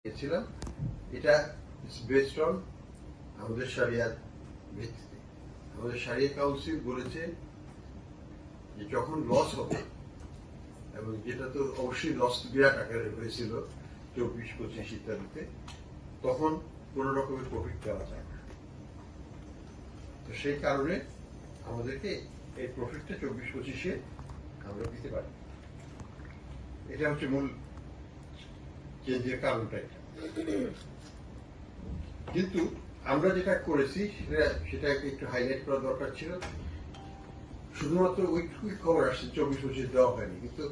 গেছিলাম। এটা based on আমাদের শরিয়ার ভিত্তিতে। আমাদের শরিয়া কাউন্সিল বলেছে যে যখন লস হবে, এবং যেটা তো অবশ্যই লস বিরাট আকারে হয়েছিল 24-25 ইত্যাদিতে, তখন কোন রকমের প্রফিট দেওয়া যায় না। তো সেই কারণে আমাদেরকে এই প্রফিটটা 24-25-এ আমরা দিতে পারি। এটা হচ্ছে মূল চেঞ্জের কারণটা এটা। কিন্তু আমরা যেটা করেছি সেটাকে একটু হাইলাইট করা দরকার ছিল। শুধুমাত্র ওইটুকুই খবর আসছে 24-25 দেওয়া হয়নি, কিন্তু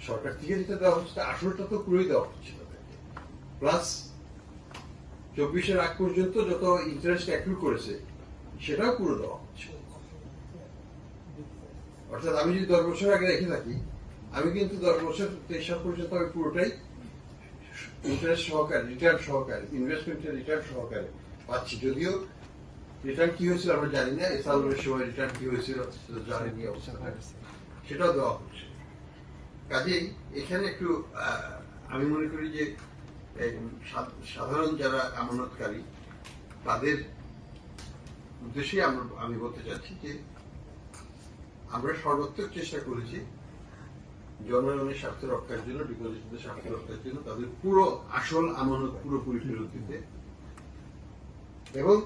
সরকার থেকে যেটা দেওয়া হচ্ছে আসলটা তো পুরোই দেওয়া হচ্ছে তাদেরকে। প্লাস 24-এর আগ পর্যন্ত যত ইন্টারেস্ট অ্যাক্রু করেছে সেটাও পুরো দেওয়া হচ্ছে। অর্থাৎ আমি যদি 10 বছর আগে রেখে থাকি, আমি কিন্তু 10 বছর 23 সাল পর্যন্ত আমি পুরোটাই ইন্টারেস্ট সহকারে, রিটার্ন সহকারে, ইনভেস্টমেন্টের রিটার্ন সহকারে পাচ্ছি। যদিও রিটার্ন কি হয়েছিল আমরা জানি না, এসালের সময় রিটার্ন কি হয়েছিল জানি অবস্থা, সেটাও দেওয়া হচ্ছে। কাজেই এখানে একটু আমি মনে করি যে সাধারণ যারা আমানতকারী তাদের উদ্দেশ্যে আমি বলতে চাচ্ছি যে আমরা সর্বোত্তম চেষ্টা করেছি জনগণের স্বার্থ রক্ষার জন্য, ডিপোজিটদের স্বার্থ রক্ষার জন্য তাদের পুরো আসল আমানত পুরোপুরি ফেরত দিতে। এবং